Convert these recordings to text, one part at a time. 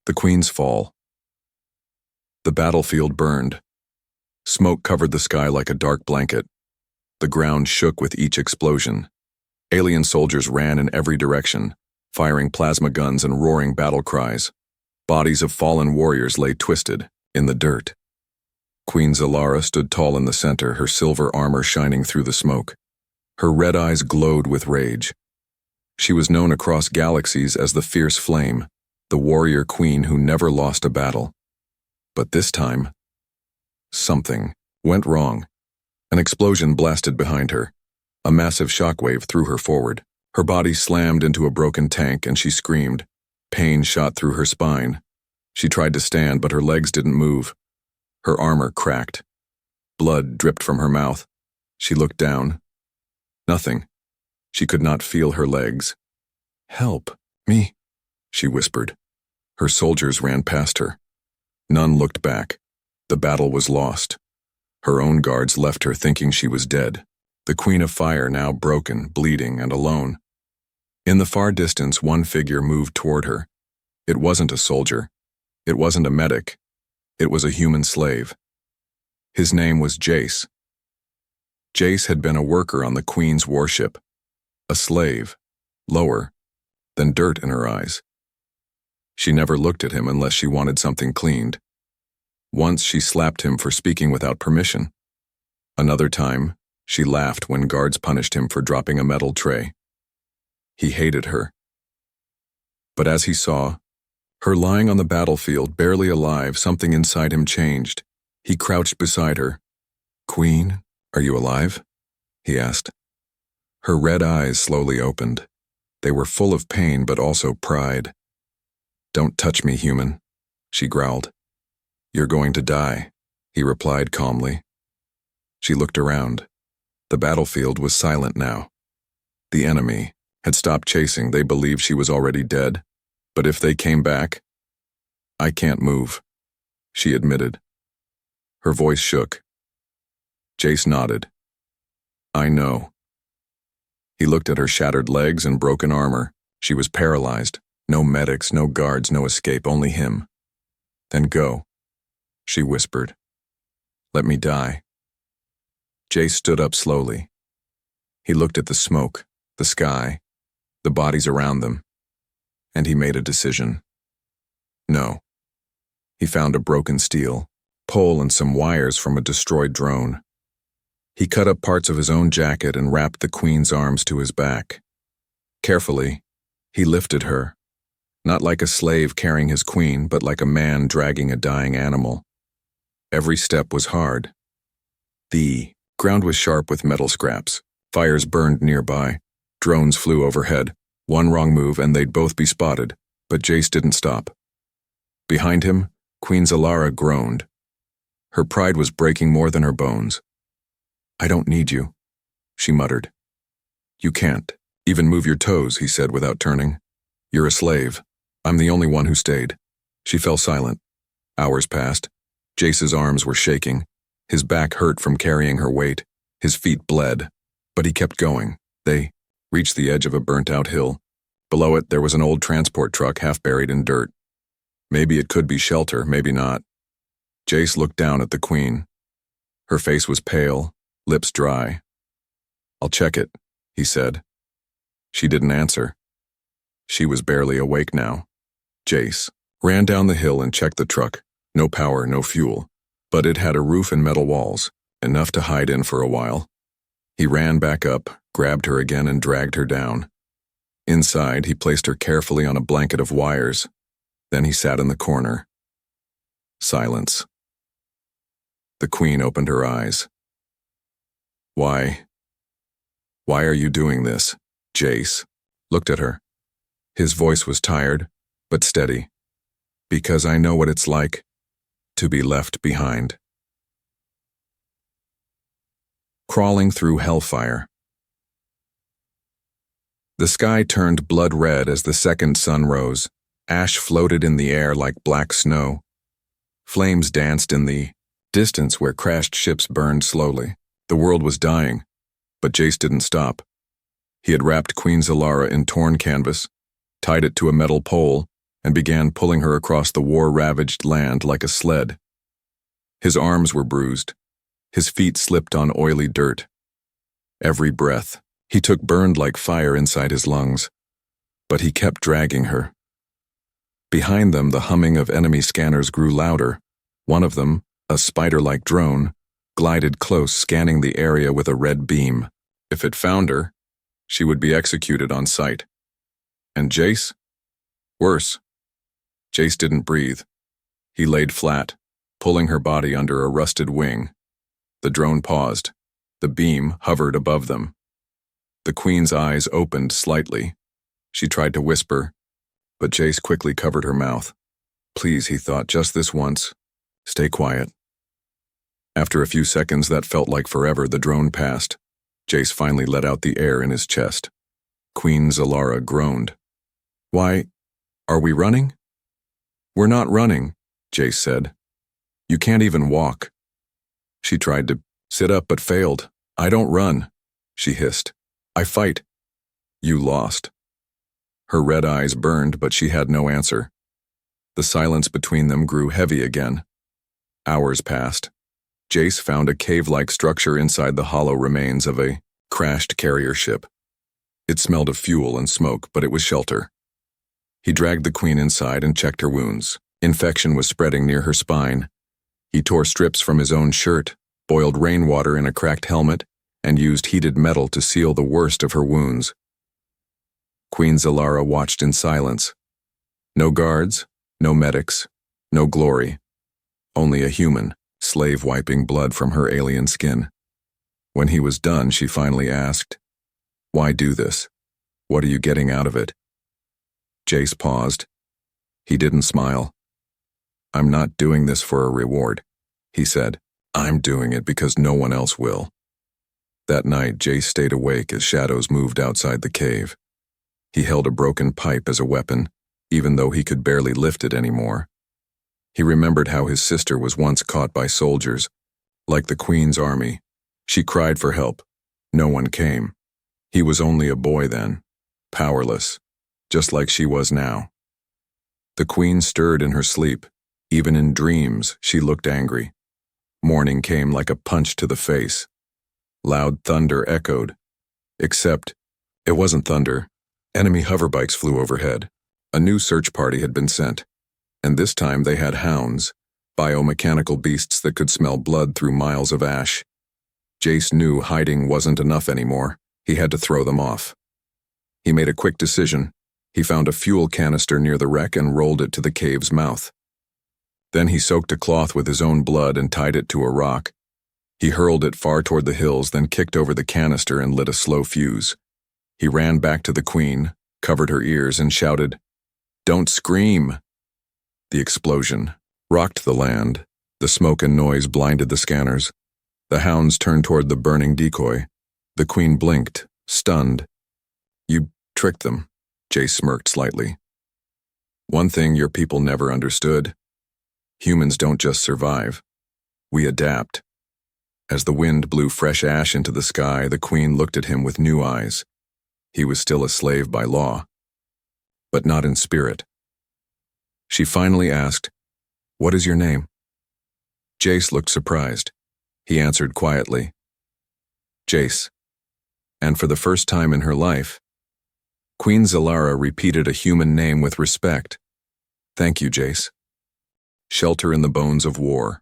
The Queen's fall. The battlefield burned. Smoke covered the sky like a dark blanket. The ground shook with each explosion. Alien soldiers ran in every direction, firing plasma guns and roaring battle cries. Bodies of fallen warriors lay twisted, in the dirt. Queen Xalara stood tall in the center, her silver armor shining through the smoke. Her red eyes glowed with rage. She was known across galaxies as the Fierce Flame, the warrior queen who never lost a battle. But this time, something went wrong. An explosion blasted behind her. A massive shockwave threw her forward. Her body slammed into a broken tank and she screamed. Pain shot through her spine. She tried to stand, but her legs didn't move. Her armor cracked. Blood dripped from her mouth. She looked down. Nothing. She could not feel her legs. "Help me," she whispered. Her soldiers ran past her. None looked back. The battle was lost. Her own guards left her thinking she was dead. The Queen of Fire now broken, bleeding, and alone. In the far distance, one figure moved toward her. It wasn't a soldier. It wasn't a medic. It was a human slave. His name was Jace. Jace had been a worker on the Queen's warship. A slave, lower than dirt in her eyes. She never looked at him unless she wanted something cleaned. Once she slapped him for speaking without permission. Another time, she laughed when guards punished him for dropping a metal tray. He hated her. But as he saw her lying on the battlefield, barely alive, something inside him changed. He crouched beside her. "Queen, are you alive?" he asked. Her red eyes slowly opened. They were full of pain but also pride. "Don't touch me, human," she growled. "You're going to die," he replied calmly. She looked around. The battlefield was silent now. The enemy had stopped chasing. They believed she was already dead. But if they came back, "I can't move," she admitted. Her voice shook. Jace nodded. "I know." He looked at her shattered legs and broken armor. She was paralyzed. No medics, no guards, no escape, only him. "Then go," she whispered. "Let me die." Jace stood up slowly. He looked at the smoke, the sky, the bodies around them, and he made a decision. No. He found a broken steel pole and some wires from a destroyed drone. He cut up parts of his own jacket and wrapped the Queen's arms to his back. Carefully, he lifted her, not like a slave carrying his queen, but like a man dragging a dying animal. Every step was hard. The ground was sharp with metal scraps. Fires burned nearby. Drones flew overhead. One wrong move and they'd both be spotted, but Jace didn't stop. Behind him, Queen Xalara groaned. Her pride was breaking more than her bones. "I don't need you," she muttered. "You can't even move your toes," he said without turning. "You're a slave. I'm the only one who stayed." She fell silent. Hours passed. Jace's arms were shaking. His back hurt from carrying her weight. His feet bled. But he kept going. They reached the edge of a burnt-out hill. Below it, there was an old transport truck half buried in dirt. Maybe it could be shelter, maybe not. Jace looked down at the Queen. Her face was pale, lips dry. "I'll check it," he said. She didn't answer. She was barely awake now. Jace ran down the hill and checked the truck. No power, no fuel. But it had a roof and metal walls, enough to hide in for a while. He ran back up, grabbed her again and dragged her down. Inside, he placed her carefully on a blanket of wires. Then he sat in the corner. Silence. The Queen opened her eyes. Why are you doing this?" Jace looked at her. His voice was tired, but steady. "Because I know what it's like to be left behind." Crawling through hellfire. The sky turned blood red as the second sun rose. Ash floated in the air like black snow. Flames danced in the distance where crashed ships burned slowly. The world was dying, but Jace didn't stop. He had wrapped Queen Xalara in torn canvas, tied it to a metal pole, and began pulling her across the war-ravaged land like a sled. His arms were bruised. His feet slipped on oily dirt. Every breath he took burned like fire inside his lungs, but he kept dragging her. Behind them, the humming of enemy scanners grew louder. One of them, a spider-like drone, glided close, scanning the area with a red beam. If it found her, she would be executed on sight. And Jace? Worse. Jace didn't breathe. He laid flat, pulling her body under a rusted wing. The drone paused. The beam hovered above them. The Queen's eyes opened slightly. She tried to whisper, but Jace quickly covered her mouth. Please, he thought, just this once. Stay quiet. After a few seconds that felt like forever, the drone passed. Jace finally let out the air in his chest. Queen Xalara groaned. Why, are we running? We're not running, Jace said. You can't even walk. She tried to sit up but failed. I don't run, she hissed. I fight. You lost. Her red eyes burned, but she had no answer. The silence between them grew heavy again. Hours passed. Jace found a cave-like structure inside the hollow remains of a crashed carrier ship. It smelled of fuel and smoke, but it was shelter. He dragged the Queen inside and checked her wounds. Infection was spreading near her spine. He tore strips from his own shirt, boiled rainwater in a cracked helmet, and used heated metal to seal the worst of her wounds. Queen Xalara watched in silence. No guards, no medics, no glory. Only a human, slave wiping blood from her alien skin. When he was done, she finally asked, Why do this? What are you getting out of it? Jace paused. He didn't smile. I'm not doing this for a reward, he said. I'm doing it because no one else will. That night, Jace stayed awake as shadows moved outside the cave. He held a broken pipe as a weapon, even though he could barely lift it anymore. He remembered how his sister was once caught by soldiers. Like the Queen's army, she cried for help. No one came. He was only a boy then, powerless, just like she was now. The Queen stirred in her sleep. Even in dreams, she looked angry. Morning came like a punch to the face. Loud thunder echoed. Except, it wasn't thunder. Enemy hoverbikes flew overhead. A new search party had been sent. And this time they had hounds, biomechanical beasts that could smell blood through miles of ash. Jace knew hiding wasn't enough anymore. He had to throw them off. He made a quick decision. He found a fuel canister near the wreck and rolled it to the cave's mouth. Then he soaked a cloth with his own blood and tied it to a rock. He hurled it far toward the hills, then kicked over the canister and lit a slow fuse. He ran back to the Queen, covered her ears, and shouted, "Don't scream!" The explosion rocked the land. The smoke and noise blinded the scanners. The hounds turned toward the burning decoy. The Queen blinked, stunned. "You tricked them," Jace smirked slightly. "One thing your people never understood. Humans don't just survive. We adapt." As the wind blew fresh ash into the sky, the Queen looked at him with new eyes. He was still a slave by law, but not in spirit. She finally asked, "What is your name?" Jace looked surprised. He answered quietly, "Jace." And for the first time in her life, Queen Xalara repeated a human name with respect. "Thank you, Jace." Shelter in the bones of war.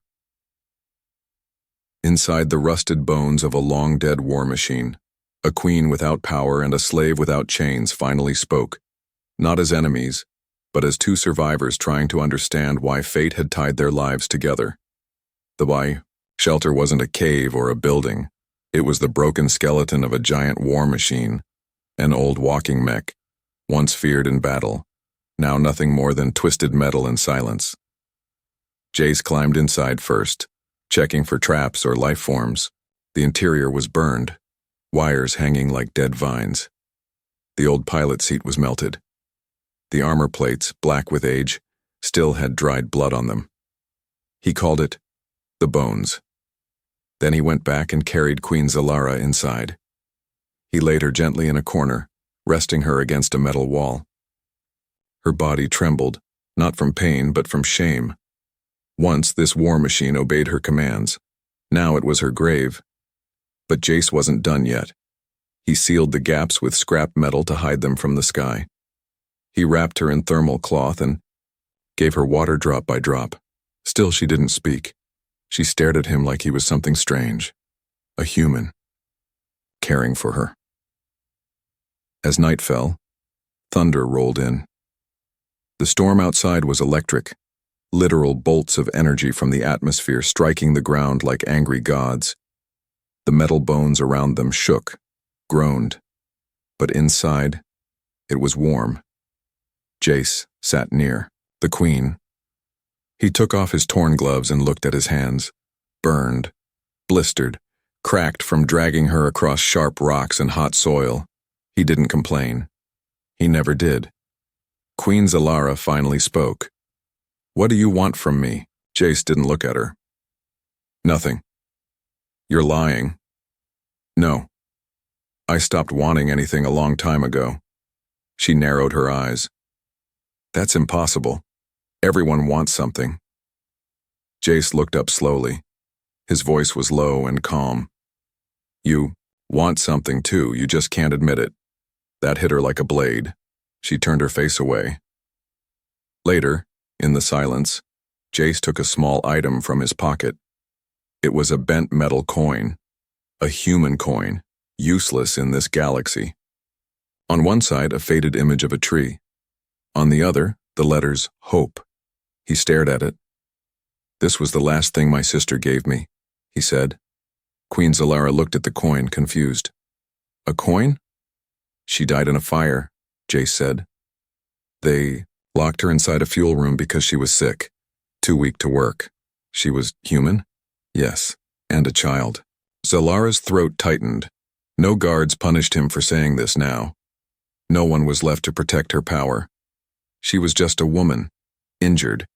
Inside the rusted bones of a long-dead war machine, a queen without power and a slave without chains finally spoke, not as enemies, but as two survivors trying to understand why fate had tied their lives together. The why shelter wasn't a cave or a building. It was the broken skeleton of a giant war machine, an old walking mech, once feared in battle, now nothing more than twisted metal and silence. Jace climbed inside first, checking for traps or life forms. The interior was burned, wires hanging like dead vines. The old pilot seat was melted. The armor plates, black with age, still had dried blood on them. He called it the bones. Then he went back and carried Queen Xalara inside. He laid her gently in a corner, resting her against a metal wall. Her body trembled, not from pain but from shame. Once this war machine obeyed her commands. Now it was her grave. But Jace wasn't done yet. He sealed the gaps with scrap metal to hide them from the sky. He wrapped her in thermal cloth and gave her water drop by drop. Still she didn't speak. She stared at him like he was something strange. A human. Caring for her. As night fell, thunder rolled in. The storm outside was electric, literal bolts of energy from the atmosphere striking the ground like angry gods. The metal bones around them shook, groaned, but inside, it was warm. Jace sat near, the queen. He took off his torn gloves and looked at his hands, burned, blistered, cracked from dragging her across sharp rocks and hot soil. He didn't complain. He never did. Queen Xalara finally spoke. "What do you want from me?" Jace didn't look at her. "Nothing." "You're lying." "No. I stopped wanting anything a long time ago." She narrowed her eyes. "That's impossible. Everyone wants something." Jace looked up slowly. His voice was low and calm. "You want something too, you just can't admit it." That hit her like a blade. She turned her face away. Later, in the silence, Jace took a small item from his pocket. It was a bent metal coin. A human coin, useless in this galaxy. On one side, a faded image of a tree. On the other, the letters Hope. He stared at it. "This was the last thing my sister gave me," he said. Queen Xalara looked at the coin, confused. "A coin?" "She died in a fire," Jace said. "They locked her inside a fuel room because she was sick, too weak to work. She was human?" "Yes, and a child." Xalara's throat tightened. No guards punished him for saying this now. No one was left to protect her power. She was just a woman, injured,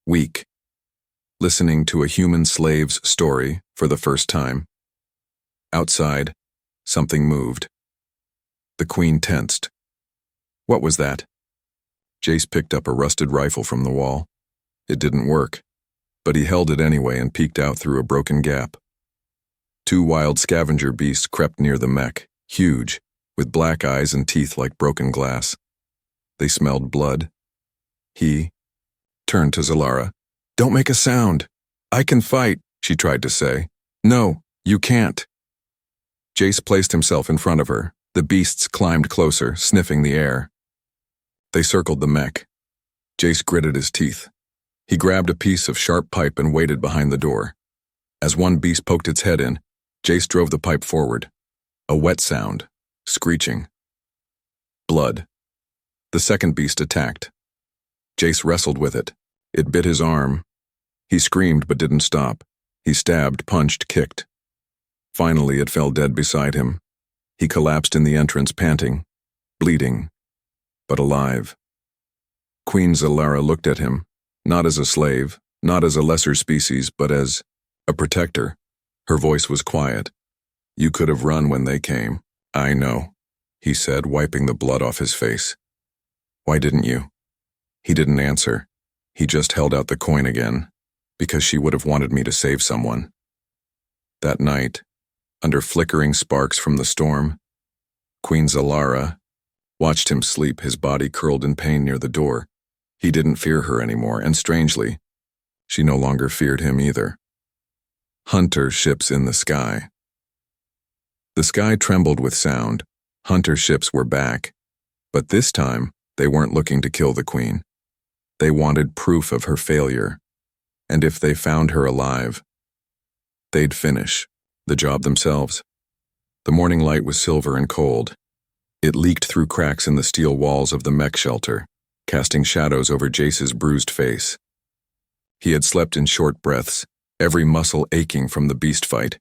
weak, listening to a human slave's story for the first time. Outside, something moved. The queen tensed. "What was that?" Jace picked up a rusted rifle from the wall. It didn't work, but he held it anyway and peeked out through a broken gap. Two wild scavenger beasts crept near the mech, huge, with black eyes and teeth like broken glass. They smelled blood. He turned to Xalara. "Don't make a sound. I can fight," she tried to say. "No, you can't." Jace placed himself in front of her. The beasts climbed closer, sniffing the air. They circled the mech. Jace gritted his teeth. He grabbed a piece of sharp pipe and waited behind the door. As one beast poked its head in, Jace drove the pipe forward. A wet sound, screeching. Blood. The second beast attacked. Jace wrestled with it. It bit his arm. He screamed but didn't stop. He stabbed, punched, kicked. Finally, it fell dead beside him. He collapsed in the entrance, panting, bleeding, but alive. Queen Xalara looked at him, not as a slave, not as a lesser species, but as a protector. Her voice was quiet. "You could have run when they came." "I know," he said, wiping the blood off his face. "Why didn't you?" He didn't answer. He just held out the coin again, because she would have wanted me to save someone. That night, under flickering sparks from the storm, Queen Xalara watched him sleep, his body curled in pain near the door. He didn't fear her anymore, and strangely, she no longer feared him either. Hunter ships in the sky. The sky trembled with sound. Hunter ships were back, but this time they weren't looking to kill the queen. They wanted proof of her failure, and if they found her alive, they'd finish the job themselves. The morning light was silver and cold. It leaked through cracks in the steel walls of the mech shelter, casting shadows over Jace's bruised face. He had slept in short breaths, every muscle aching from the beast fight.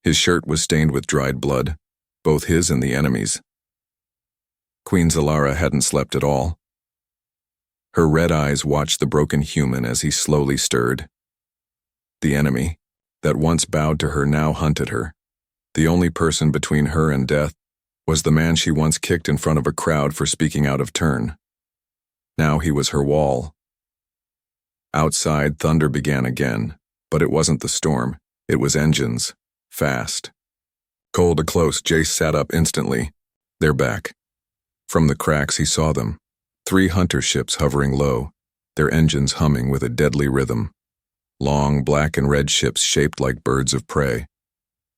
His shirt was stained with dried blood, both his and the enemy's. Queen Xalara hadn't slept at all. Her red eyes watched the broken human as he slowly stirred. The enemy, that once bowed to her, now hunted her. The only person between her and death was the man she once kicked in front of a crowd for speaking out of turn. Now he was her wall, Outside, thunder began again, but it wasn't the storm. It was engines. Fast. Cold and close, Jace sat up instantly. They're back. From the cracks he saw them. 3 hunter ships hovering low, their engines humming with a deadly rhythm. Long black and red ships shaped like birds of prey.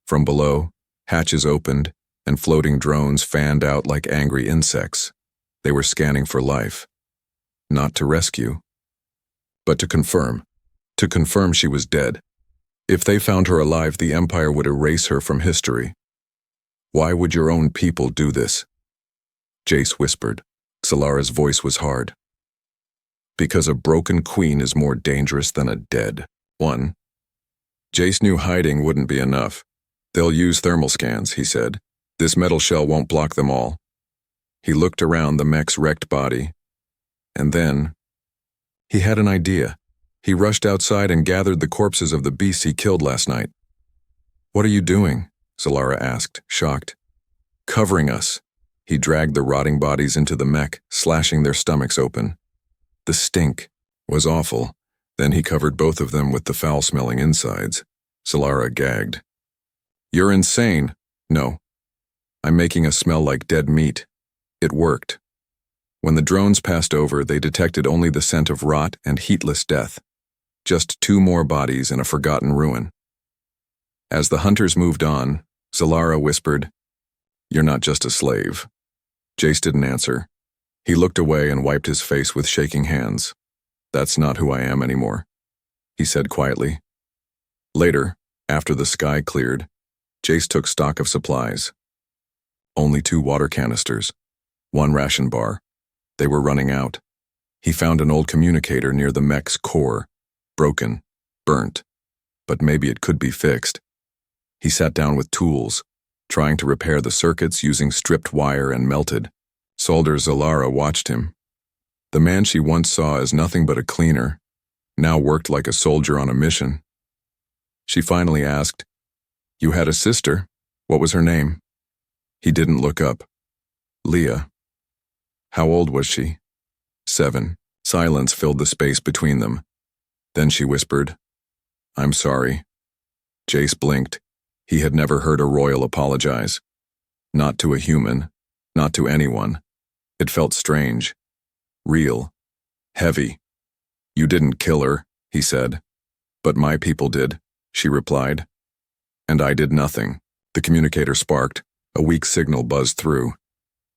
From below, hatches opened, and floating drones fanned out like angry insects. They were scanning for life. Not to rescue, but to confirm. To confirm she was dead. If they found her alive, the Empire would erase her from history. Why would your own people do this? Jace whispered. Xalara's voice was hard. Because a broken queen is more dangerous than a dead one. Jace knew hiding wouldn't be enough. They'll use thermal scans, he said. This metal shell won't block them all. He looked around the mech's wrecked body. And then, he had an idea. He rushed outside and gathered the corpses of the beasts he killed last night. What are you doing? Xalara asked, shocked. Covering us. He dragged the rotting bodies into the mech, slashing their stomachs open. The stink was awful. Then he covered both of them with the foul-smelling insides. Xalara gagged. You're insane. No. I'm making us smell like dead meat. It worked. When the drones passed over, they detected only the scent of rot and heatless death. Just 2 more bodies in a forgotten ruin. As the hunters moved on, Xalara whispered, You're not just a slave. Jace didn't answer. He looked away and wiped his face with shaking hands. That's not who I am anymore, he said quietly. Later, after the sky cleared, Jace took stock of supplies. Only 2 water canisters, 1 ration bar. They were running out. He found an old communicator near the mech's core, broken, burnt, but maybe it could be fixed. He sat down with tools, trying to repair the circuits using stripped wire and melted. Soldier Xalara watched him. The man she once saw as nothing but a cleaner, now worked like a soldier on a mission. She finally asked, You had a sister? What was her name? He didn't look up. Leah. How old was she? 7. Silence filled the space between them. Then she whispered, I'm sorry. Jace blinked. He had never heard a royal apologize. Not to a human, not to anyone. It felt strange. Real. Heavy. You didn't kill her, he said. But my people did, she replied. And I did nothing. The communicator sparked. A weak signal buzzed through.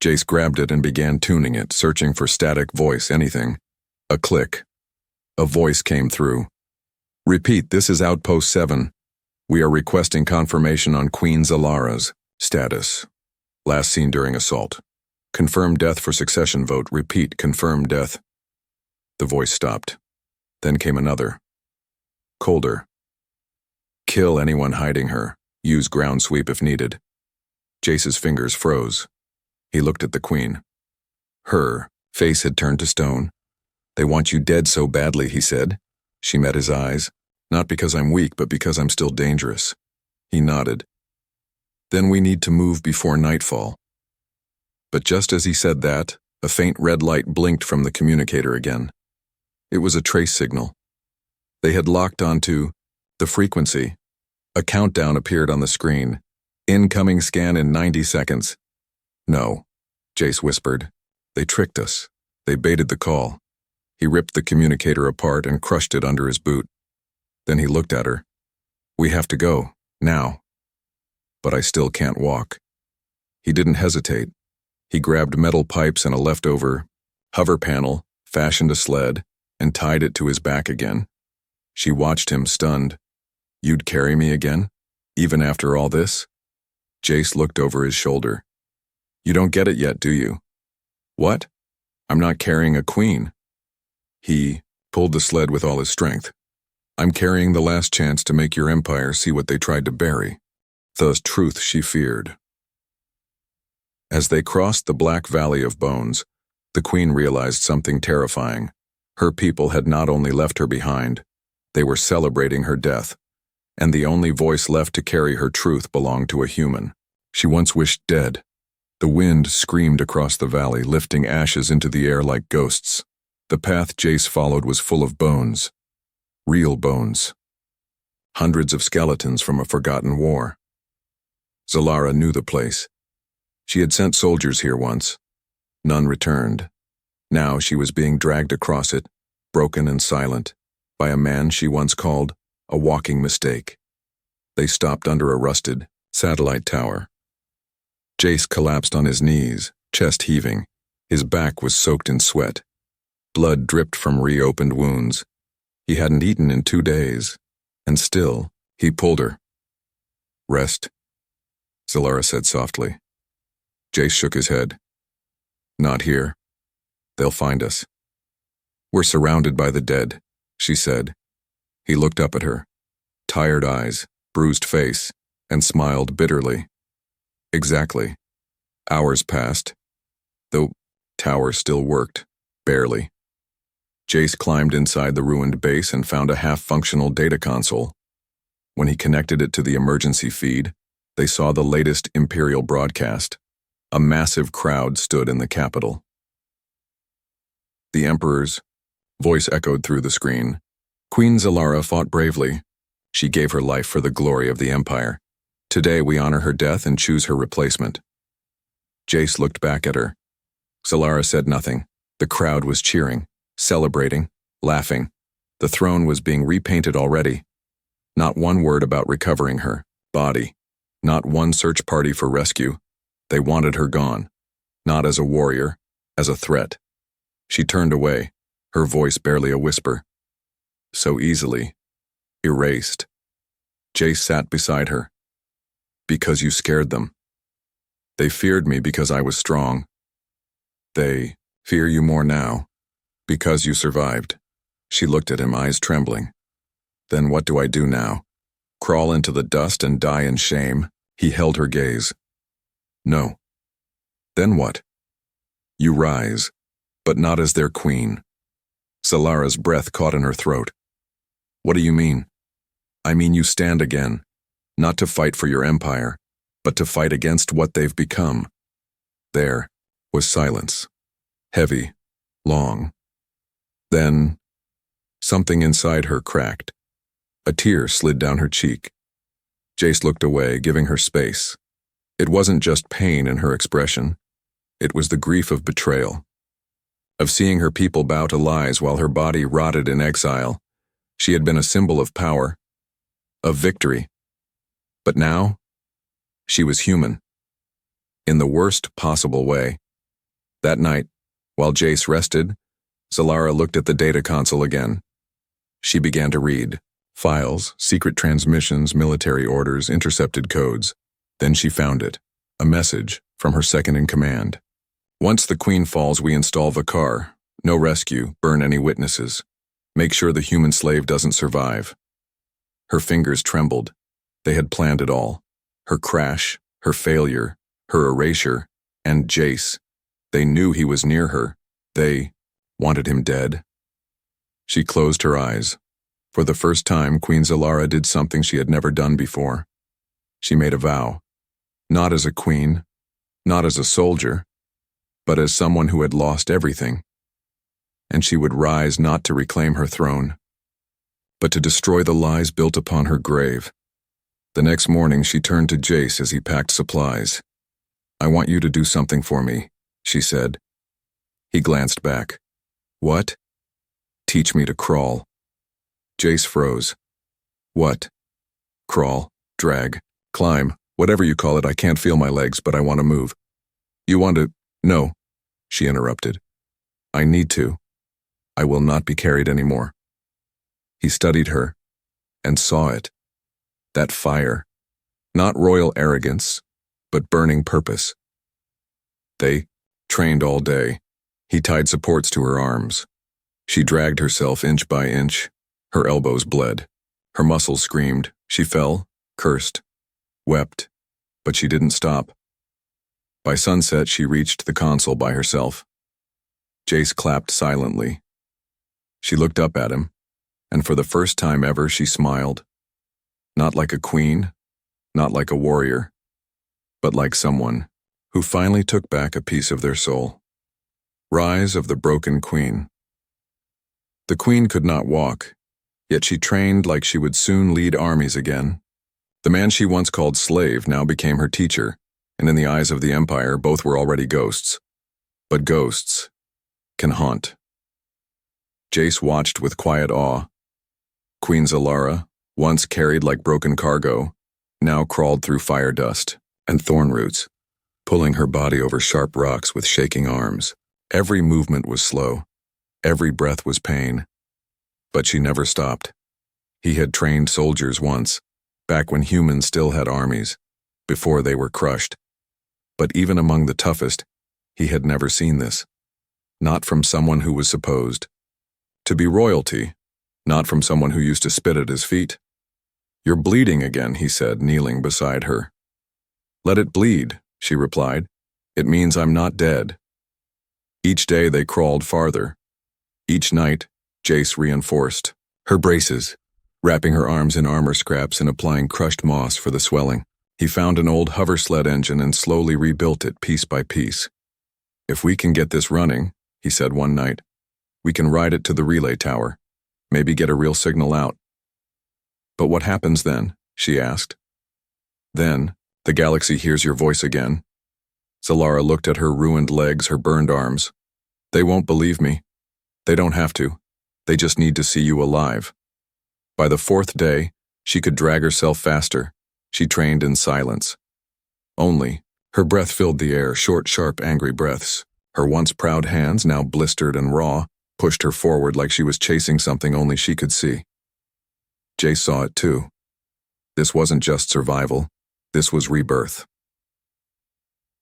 Jace grabbed it and began tuning it, searching for static voice, anything. A click. A voice came through. Repeat, this is Outpost 7. We are requesting confirmation on Queen Xalara's status. Last seen during assault. Confirm death for succession vote. Repeat, confirm death. The voice stopped. Then came another. Colder. Kill anyone hiding her. Use ground sweep if needed. Jace's fingers froze. He looked at the queen. Her face had turned to stone. They want you dead so badly, he said. She met his eyes. Not because I'm weak, but because I'm still dangerous. He nodded. Then we need to move before nightfall. But just as he said that, a faint red light blinked from the communicator again. It was a trace signal. They had locked onto the frequency. A countdown appeared on the screen. Incoming scan in 90 seconds. No, Jace whispered. They tricked us. They baited the call. He ripped the communicator apart and crushed it under his boot. Then he looked at her. We have to go, now. But I still can't walk. He didn't hesitate. He grabbed metal pipes and a leftover hover panel, fashioned a sled, and tied it to his back again. She watched him, stunned. You'd carry me again? Even after all this? Jace looked over his shoulder. You don't get it yet, do you? What? I'm not carrying a queen. He pulled the sled with all his strength. I'm carrying the last chance to make your empire see what they tried to bury. The truth she feared. As they crossed the black valley of bones, the queen realized something terrifying. Her people had not only left her behind, they were celebrating her death, and the only voice left to carry her truth belonged to a human. She once wished dead. The wind screamed across the valley, lifting ashes into the air like ghosts. The path Jace followed was full of bones, Real bones. Hundreds of skeletons from a forgotten war. Xalara knew the place. She had sent soldiers here once. None returned. Now she was being dragged across it, broken and silent, by a man she once called a walking mistake. They stopped under a rusted satellite tower. Jace collapsed on his knees, chest heaving. His back was soaked in sweat. Blood dripped from reopened wounds. He hadn't eaten in 2 days, and still, he pulled her. "Rest," Xalara said softly. Jace shook his head. "Not here. They'll find us." "We're surrounded by the dead," she said. He looked up at her, tired eyes, bruised face, and smiled bitterly. "Exactly. Hours passed. The tower still worked, barely." Jace climbed inside the ruined base and found a half-functional data console. When he connected it to the emergency feed, they saw the latest Imperial broadcast. A massive crowd stood in the capital. The Emperor's voice echoed through the screen. "Queen Xalara fought bravely. She gave her life for the glory of the Empire. Today we honor her death and choose her replacement." Jace looked back at her. Xalara said nothing. The crowd was cheering, celebrating, laughing. The throne was being repainted already. Not one word about recovering her body. Not one search party for rescue. They wanted her gone. Not as a warrior, as a threat. She turned away, her voice barely a whisper. So easily. Erased. Jace sat beside her. "Because you scared them. They feared me because I was strong. They fear you more now. Because you survived." She looked at him, eyes trembling. "Then what do I do now? Crawl into the dust and die in shame?" He held her gaze. "No." "Then what?" "You rise, but not as their queen." Xalara's breath caught in her throat. "What do you mean?" "I mean you stand again, not to fight for your empire, but to fight against what they've become." There was silence. Heavy, long. Then, something inside her cracked. A tear slid down her cheek. Jace looked away, giving her space. It wasn't just pain in her expression. It was the grief of betrayal. Of seeing her people bow to lies while her body rotted in exile. She had been a symbol of power, of victory. But now, she was human. In the worst possible way. That night, while Jace rested, Xalara looked at the data console again. She began to read. Files, secret transmissions, military orders, intercepted codes. Then she found it. A message from her second-in-command. "Once the Queen falls, we install Vakar. No rescue, burn any witnesses. Make sure the human slave doesn't survive." Her fingers trembled. They had planned it all. Her crash, her failure, her erasure, and Jace. They knew he was near her. They wanted him dead. She closed her eyes. For the first time, Queen Xalara did something she had never done before. She made a vow. Not as a queen, not as a soldier, but as someone who had lost everything. And she would rise not to reclaim her throne, but to destroy the lies built upon her grave. The next morning, she turned to Jace as he packed supplies. "I want you to do something for me," she said. He glanced back. "What?" "Teach me to crawl." Jace froze. "What?" "Crawl, drag, climb, whatever you call it. I can't feel my legs, but I want to move." "You want to—" "No," she interrupted. "I need to. I will not be carried anymore." He studied her, and saw it. That fire. Not royal arrogance, but burning purpose. They trained all day. He tied supports to her arms. She dragged herself inch by inch. Her elbows bled. Her muscles screamed. She fell, cursed, wept, but she didn't stop. By sunset, she reached the console by herself. Jace clapped silently. She looked up at him, and for the first time ever, she smiled. Not like a queen, not like a warrior, but like someone who finally took back a piece of their soul. Rise of the Broken Queen. The queen could not walk. Yet she trained like she would soon lead armies again. The man she once called slave now became her teacher, and in the eyes of the Empire, both were already ghosts. But ghosts can haunt. Jace watched with quiet awe. Queen Xalara, once carried like broken cargo, now crawled through fire dust and thorn roots, pulling her body over sharp rocks with shaking arms. Every movement was slow. Every breath was pain. But she never stopped. He had trained soldiers once, back when humans still had armies, before they were crushed. But even among the toughest, he had never seen this. Not from someone who was supposed to be royalty, not from someone who used to spit at his feet. "You're bleeding again," he said, kneeling beside her. "Let it bleed," she replied. "It means I'm not dead." Each day they crawled farther. Each night, Jace reinforced her braces, wrapping her arms in armor scraps and applying crushed moss for the swelling. He found an old hover sled engine and slowly rebuilt it piece by piece. "If we can get this running," he said one night, "we can ride it to the relay tower, maybe get a real signal out." "But what happens then?" she asked. "Then, the galaxy hears your voice again." Xalara looked at her ruined legs, her burned arms. "They won't believe me. They don't have to. They just need to see you alive." By the fourth day, she could drag herself faster. She trained in silence. Only, her breath filled the air, short, sharp, angry breaths. Her once proud hands, now blistered and raw, pushed her forward like she was chasing something only she could see. Jace saw it too. This wasn't just survival. This was rebirth.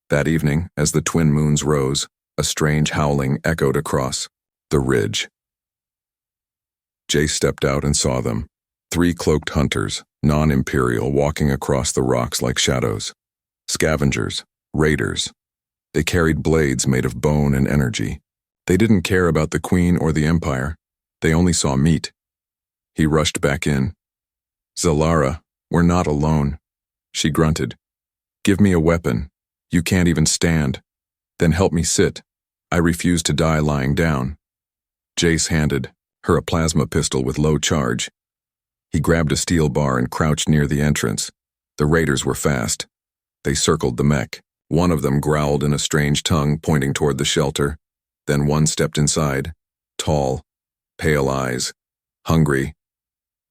That evening, as the twin moons rose, a strange howling echoed across the ridge. Jace stepped out and saw them. 3 cloaked hunters, non-imperial, walking across the rocks like shadows. Scavengers, raiders. They carried blades made of bone and energy. They didn't care about the Queen or the Empire. They only saw meat. He rushed back in. "Xalara, we're not alone," she grunted. "Give me a weapon. You can't even stand. Then help me sit. I refuse to die lying down." Jace handed her a plasma pistol with low charge. He grabbed a steel bar and crouched near the entrance. The raiders were fast. They circled the mech. One of them growled in a strange tongue, pointing toward the shelter. Then one stepped inside, tall, pale eyes, hungry.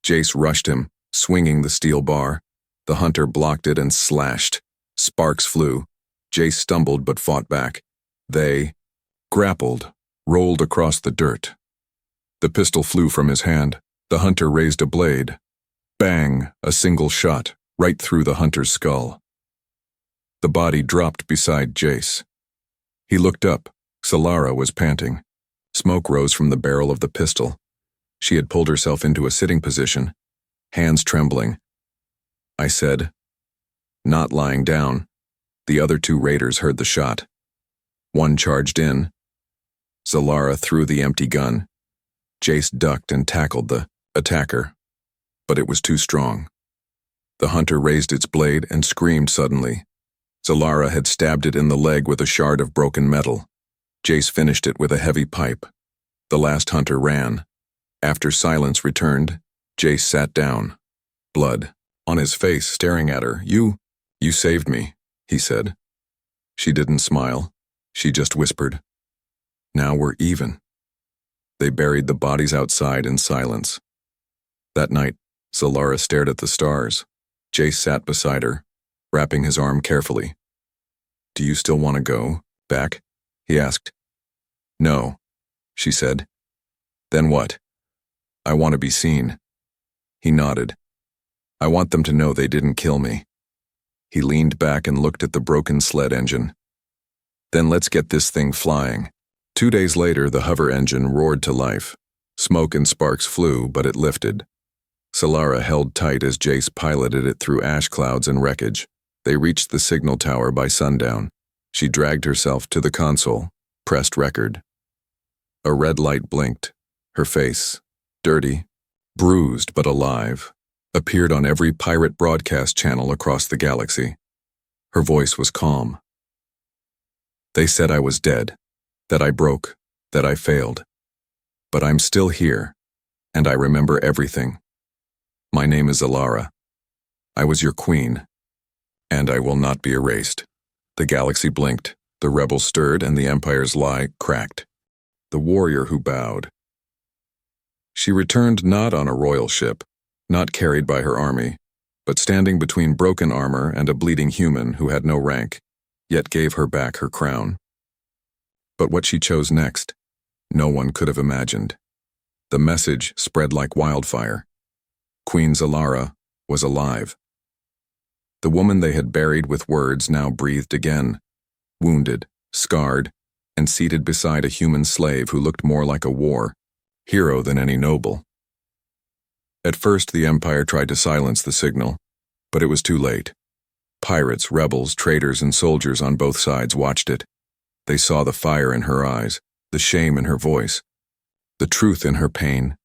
Jace rushed him, swinging the steel bar. The hunter blocked it and slashed. Sparks flew. Jace stumbled but fought back. They grappled, rolled across the dirt. The pistol flew from his hand. The hunter raised a blade. Bang, a single shot, right through the hunter's skull. The body dropped beside Jace. He looked up. Xalara was panting. Smoke rose from the barrel of the pistol. She had pulled herself into a sitting position, hands trembling. I said, "Not lying down." The other 2 raiders heard the shot. One charged in. Xalara threw the empty gun. Jace ducked and tackled the attacker, but it was too strong. The hunter raised its blade and screamed suddenly. Xalara had stabbed it in the leg with a shard of broken metal. Jace finished it with a heavy pipe. The last hunter ran. After silence returned, Jace sat down, blood on his face, staring at her. You saved me," he said. She didn't smile. She just whispered, "Now we're even." They buried the bodies outside in silence. That night, Xalara stared at the stars. Jace sat beside her, wrapping his arm carefully. "Do you still want to go back?" he asked. "No," she said. "Then what?" "I want to be seen." He nodded. "I want them to know they didn't kill me." He leaned back and looked at the broken sled engine. "Then let's get this thing flying." 2 days later, the hover engine roared to life. Smoke and sparks flew, but it lifted. Xalara held tight as Jace piloted it through ash clouds and wreckage. They reached the signal tower by sundown. She dragged herself to the console, pressed record. A red light blinked. Her face, dirty, bruised but alive, appeared on every pirate broadcast channel across the galaxy. Her voice was calm. "They said I was dead, that I broke, that I failed. But I'm still here, And I remember everything. My name is Xalara. I was your queen, and I will not be erased. The galaxy blinked, the rebels stirred, and the Empire's lie cracked. The warrior who bowed. She returned not on a royal ship, not carried by her army, but standing between broken armor and a bleeding human who had no rank, yet gave her back her crown. But what she chose next, no one could have imagined. The message spread like wildfire. Queen Xalara was alive. The woman they had buried with words now breathed again, wounded, scarred, and seated beside a human slave who looked more like a war hero than any noble. At first, the Empire tried to silence the signal, but it was too late. Pirates, rebels, traitors, and soldiers on both sides watched it. They saw the fire in her eyes, the shame in her voice, the truth in her pain.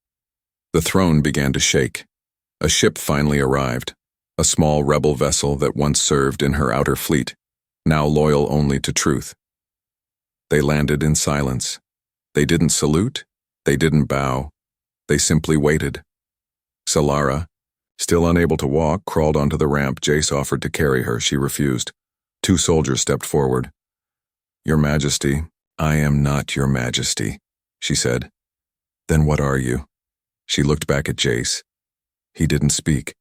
The throne began to shake. A ship finally arrived, a small rebel vessel that once served in her outer fleet, now loyal only to truth. They landed in silence. They didn't salute, they didn't bow, they simply waited. Xalara, still unable to walk, crawled onto the ramp. Jace offered to carry her. She refused. 2 soldiers stepped forward. "Your Majesty, I am not your Majesty," she said. "Then what are you?" She looked back at Jace. He didn't speak,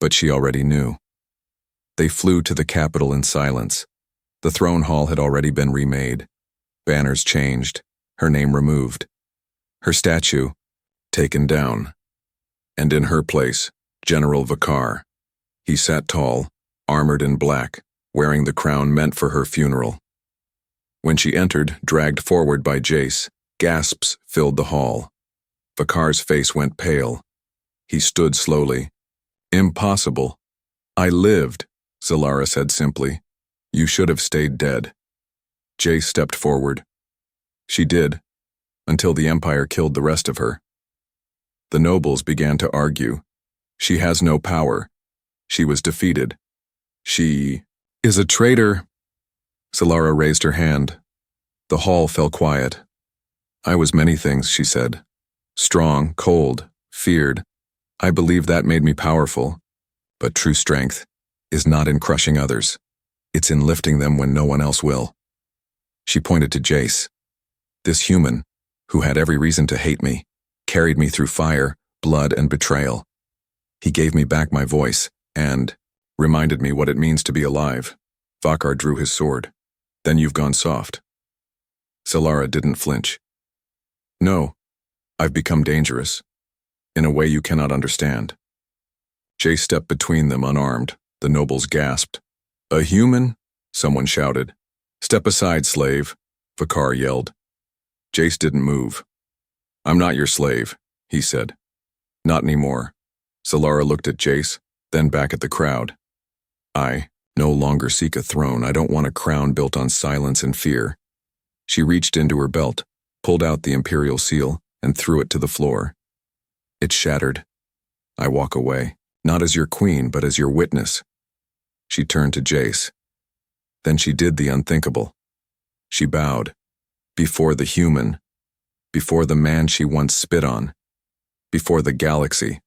but she already knew. They flew to the capital in silence. The throne hall had already been remade. Banners changed, her name removed. Her statue taken down. And in her place, General Vakar. He sat tall, armored in black, wearing the crown meant for her funeral. When she entered, dragged forward by Jace, gasps filled the hall. Vakar's face went pale. He stood slowly. "Impossible. I lived," Xalara said simply. "You should have stayed dead." Jace stepped forward. She did, until the Empire killed the rest of her. The nobles began to argue. She has no power. She was defeated. She is a traitor. Xalara raised her hand. The hall fell quiet. "I was many things," she said. "Strong, cold, feared. I believe that made me powerful. But true strength is not in crushing others. It's in lifting them when no one else will." She pointed to Jace. This human, who had every reason to hate me, carried me through fire, blood, and betrayal. He gave me back my voice and reminded me what it means to be alive. Vakar drew his sword. "Then you've gone soft." Xalara didn't flinch. "No, I've become dangerous, in a way you cannot understand." Jace stepped between them unarmed. The nobles gasped. "A human?" someone shouted. "Step aside, slave," Vakar yelled. Jace didn't move. "I'm not your slave," he said. "Not anymore." Xalara looked at Jace, then back at the crowd. "I no longer seek a throne. I don't want a crown built on silence and fear." She reached into her belt, pulled out the imperial seal, and threw it to the floor. It shattered. "I walk away, not as your queen, but as your witness." She turned to Jace. Then she did the unthinkable. She bowed, before the human, before the man she once spit on, before the galaxy.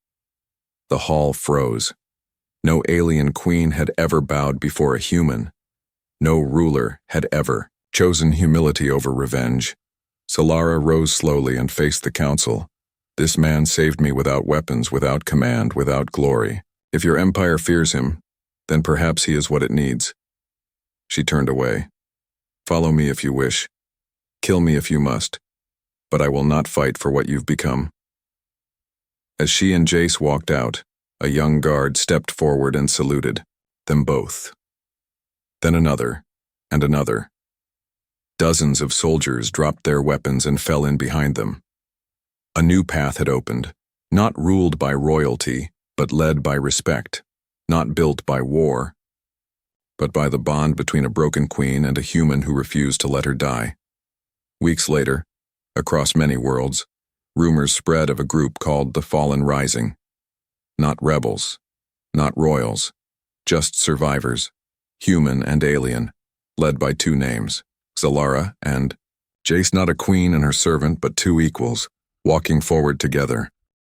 The hall froze. No alien queen had ever bowed before a human. No ruler had ever chosen humility over revenge. Xalara rose slowly and faced the council. "This man saved me without weapons, without command, without glory. If your empire fears him, then perhaps he is what it needs." She turned away. "Follow me if you wish. Kill me if you must. But I will not fight for what you've become." As she and Jace walked out, a young guard stepped forward and saluted them both. Then another, and another. Dozens of soldiers dropped their weapons and fell in behind them. A new path had opened, not ruled by royalty, but led by respect, not built by war, but by the bond between a broken queen and a human who refused to let her die. Weeks later, across many worlds, rumors spread of a group called the Fallen Rising. Not rebels, not royals, just survivors, human and alien, led by 2 names, Xalara and Jace. Not a queen and her servant, but 2 equals, walking forward together,